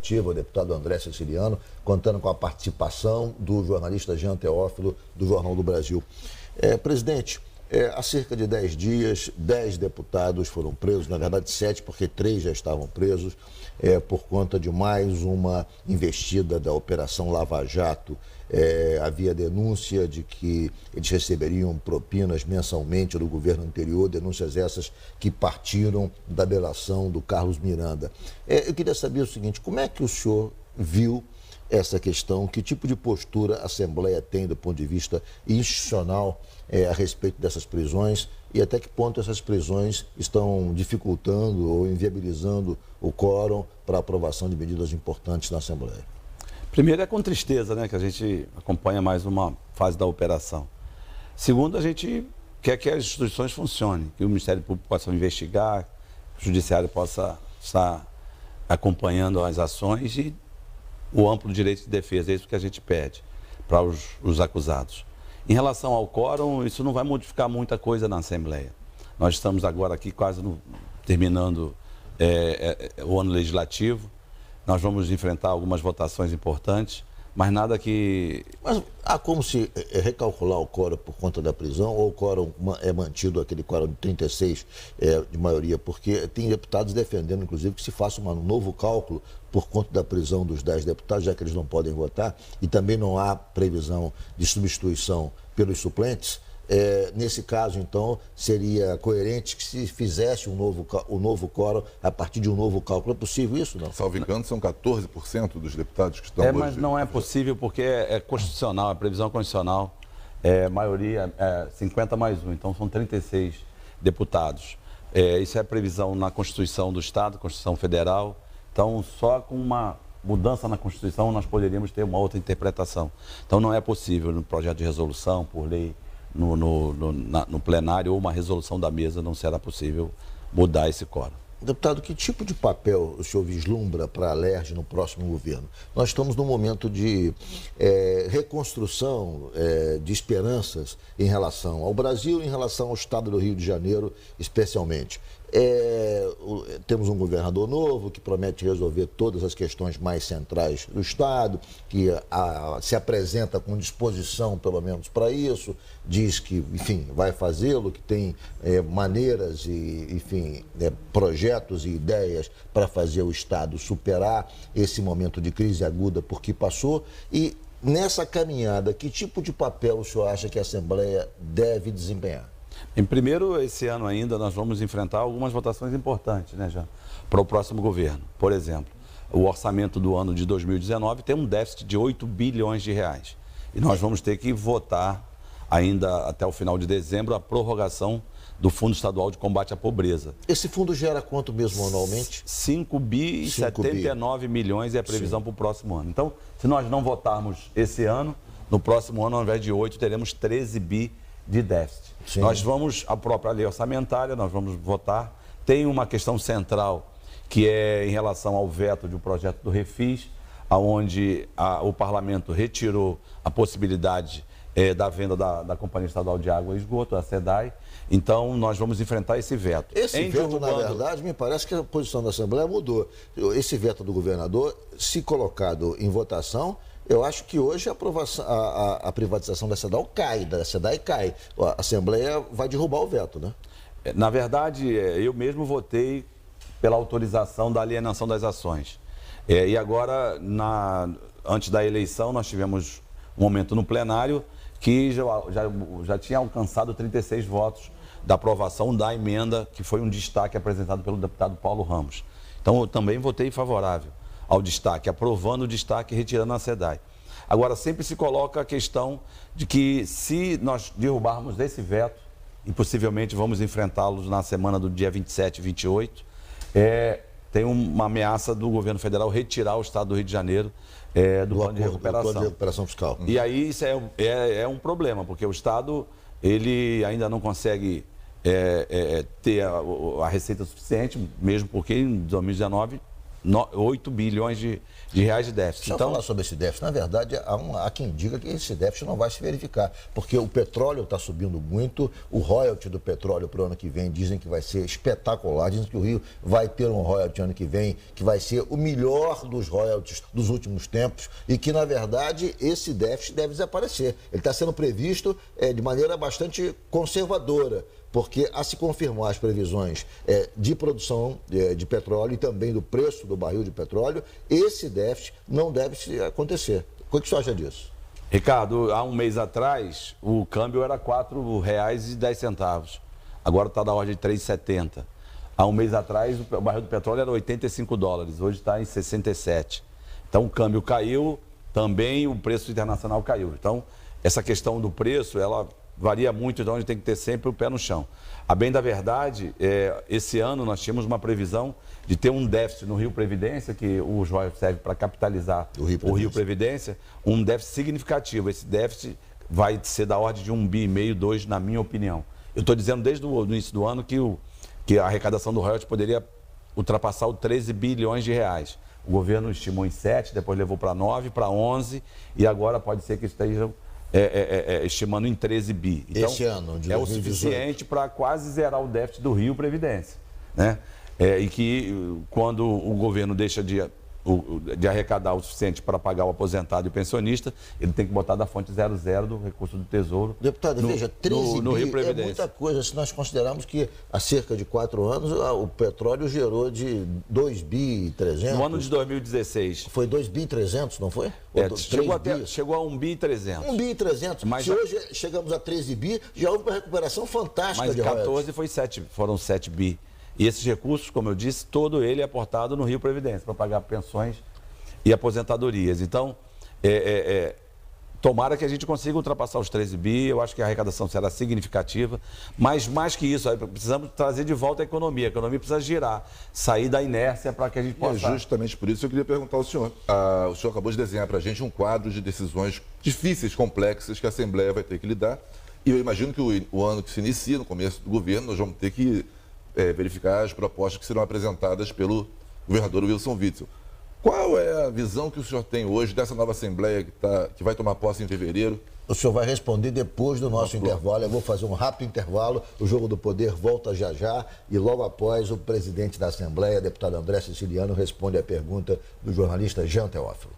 Legislativa, o deputado André Siciliano, contando com a participação do jornalista Jean Teófilo, do Jornal do Brasil. Presidente, há cerca de 10 dias, 10 deputados foram presos, na verdade 7, porque 3 já estavam presos, por conta de mais uma investida da Operação Lava Jato. Havia denúncia de que eles receberiam propinas mensalmente do governo anterior, denúncias essas que partiram da delação do Carlos Miranda. Eu queria saber o seguinte, como é que o senhor viu essa questão, que tipo de postura a Assembleia tem do ponto de vista institucional a respeito dessas prisões e até que ponto essas prisões estão dificultando ou inviabilizando o quórum para a aprovação de medidas importantes na Assembleia? Primeiro, é com tristeza, né, que a gente acompanha mais uma fase da operação. Segundo, a gente quer que as instituições funcionem, que o Ministério Público possa investigar, que o Judiciário possa estar acompanhando as ações e o amplo direito de defesa. É isso que a gente pede para os acusados. Em relação ao quórum, isso não vai modificar muita coisa na Assembleia. Nós estamos agora aqui quase terminando o ano legislativo. Nós vamos enfrentar algumas votações importantes, mas nada que... Mas há como se recalcular o quórum por conta da prisão ou o quórum é mantido, aquele quórum de 36 de maioria? Porque tem deputados defendendo, inclusive, que se faça um novo cálculo por conta da prisão dos 10 deputados, já que eles não podem votar, e também não há previsão de substituição pelos suplentes. Nesse caso, então, seria coerente que se fizesse um novo quórum a partir de um novo cálculo. É possível isso, não? Salvo engano, são 14% dos deputados que estão hoje. Mas não é possível porque é constitucional, a previsão constitucional, maioria 50 mais 1, então são 36 deputados. Isso é previsão na Constituição do Estado, Constituição Federal. Então, só com uma mudança na Constituição nós poderíamos ter uma outra interpretação. Então, não é possível no projeto de resolução, por lei, no plenário ou uma resolução da mesa, não será possível mudar esse quórum. Deputado, que tipo de papel o senhor vislumbra para a Alerj no próximo governo? Nós estamos num momento de reconstrução de esperanças em relação ao Brasil e em relação ao estado do Rio de Janeiro, especialmente. Temos um governador novo que promete resolver todas as questões mais centrais do estado, que se apresenta com disposição, pelo menos, para isso, diz que, enfim, vai fazê-lo, que tem maneiras e, enfim, projetos e ideias para fazer o estado superar esse momento de crise aguda por que passou. E nessa caminhada, que tipo de papel o senhor acha que a Assembleia deve desempenhar? Primeiro, esse ano ainda, nós vamos enfrentar algumas votações importantes, né, já, para o próximo governo. Por exemplo, o orçamento do ano de 2019 tem um déficit de 8 bilhões de reais. E nós vamos ter que votar ainda até o final de dezembro a prorrogação do Fundo Estadual de Combate à Pobreza. Esse fundo gera quanto mesmo anualmente? 5 bi e 79 milhões é a previsão para o próximo ano. Então, se nós não votarmos esse ano, no próximo ano, ao invés de 8, teremos 13 bi de déficit. Sim. Nós vamos, a própria lei orçamentária, nós vamos votar. Tem uma questão central que é em relação ao veto de um projeto do Refis, onde o parlamento retirou a possibilidade da venda da Companhia Estadual de Água e Esgoto, a SEDAI. Então, nós vamos enfrentar esse veto. Esse veto, na verdade, me parece que a posição da Assembleia mudou. Esse veto do governador, se colocado em votação, eu acho que hoje a privatização da SEDAI cai. A Assembleia vai derrubar o veto, né? Na verdade, eu mesmo votei pela autorização da alienação das ações. E agora, antes da eleição, nós tivemos um momento no plenário que já tinha alcançado 36 votos da aprovação da emenda, que foi um destaque apresentado pelo deputado Paulo Ramos. Então, eu também votei favorável ao destaque, aprovando o destaque e retirando a SEDAI. Agora, sempre se coloca a questão de que se nós derrubarmos esse veto, e possivelmente vamos enfrentá-los na semana do dia 27 e 28, tem uma ameaça do governo federal retirar o estado do Rio de Janeiro do plano de recuperação. Do plano de recuperação fiscal. E aí isso é um problema, porque o estado ele ainda não consegue ter a receita suficiente, mesmo porque em 2019 8 bilhões de reais de déficit. Deixa eu falar sobre esse déficit. Na verdade, há quem diga que esse déficit não vai se verificar, porque o petróleo está subindo muito, o royalty do petróleo para o ano que vem dizem que vai ser espetacular, dizem que o Rio vai ter um royalty ano que vem, que vai ser o melhor dos royalties dos últimos tempos e que, na verdade, esse déficit deve desaparecer. Ele está sendo previsto de maneira bastante conservadora, porque a se confirmar as previsões de produção de petróleo e também do preço do barril de petróleo, esse déficit não deve acontecer. O que você acha disso? Ricardo, há um mês atrás, o câmbio era R$ 4,10. Agora está da ordem de R$ 3,70. Há um mês atrás, o barril do petróleo era $85. Hoje está em 67. Então, o câmbio caiu, também o preço internacional caiu. Então, essa questão do preço, ela varia muito, então a gente tem que ter sempre o pé no chão. A bem da verdade, esse ano nós tínhamos uma previsão de ter um déficit no Rio Previdência, que o royalties serve para capitalizar o Rio Previdência, um déficit significativo. Esse déficit vai ser da ordem de 1,5 bi, 2, na minha opinião. Eu estou dizendo desde o início do ano que a arrecadação do royalties poderia ultrapassar os 13 bilhões de reais. O governo estimou em 7, depois levou para 9, para 11, e agora pode ser que estejam estimando em 13 bi. Então, esse ano, de 2018. O suficiente para quase zerar o déficit do Rio Previdência, né? E que quando o governo deixa de arrecadar o suficiente para pagar o aposentado e o pensionista, ele tem que botar da fonte 00 do recurso do Tesouro. Deputado, veja, 13 no Rio bi Previdência. É muita coisa. Se nós considerarmos que há cerca de 4 anos o petróleo gerou de 2 bi 300. No ano de 2016. Foi 2 bi 300, não foi? Chegou a 1 bi 300. 1 bi 300. Mas se hoje chegamos a 13 bi, já houve uma recuperação fantástica mas de 14 foram 7 bi. E esses recursos, como eu disse, todo ele é aportado no Rio Previdência para pagar pensões e aposentadorias. Então, tomara que a gente consiga ultrapassar os 13 bi, eu acho que a arrecadação será significativa, mas mais que isso, precisamos trazer de volta a economia precisa girar, sair da inércia para que a gente possa... E justamente por isso eu queria perguntar ao senhor. O senhor acabou de desenhar para a gente um quadro de decisões difíceis, complexas, que a Assembleia vai ter que lidar, e eu imagino que o ano que se inicia, no começo do governo, nós vamos ter que verificar as propostas que serão apresentadas pelo governador Wilson Witzel. Qual é a visão que o senhor tem hoje dessa nova Assembleia que vai tomar posse em fevereiro? O senhor vai responder depois do nosso intervalo. Eu vou fazer um rápido intervalo. O Jogo do Poder volta já já e logo após o presidente da Assembleia, deputado André Siciliano, responde à pergunta do jornalista Jean Teófilo.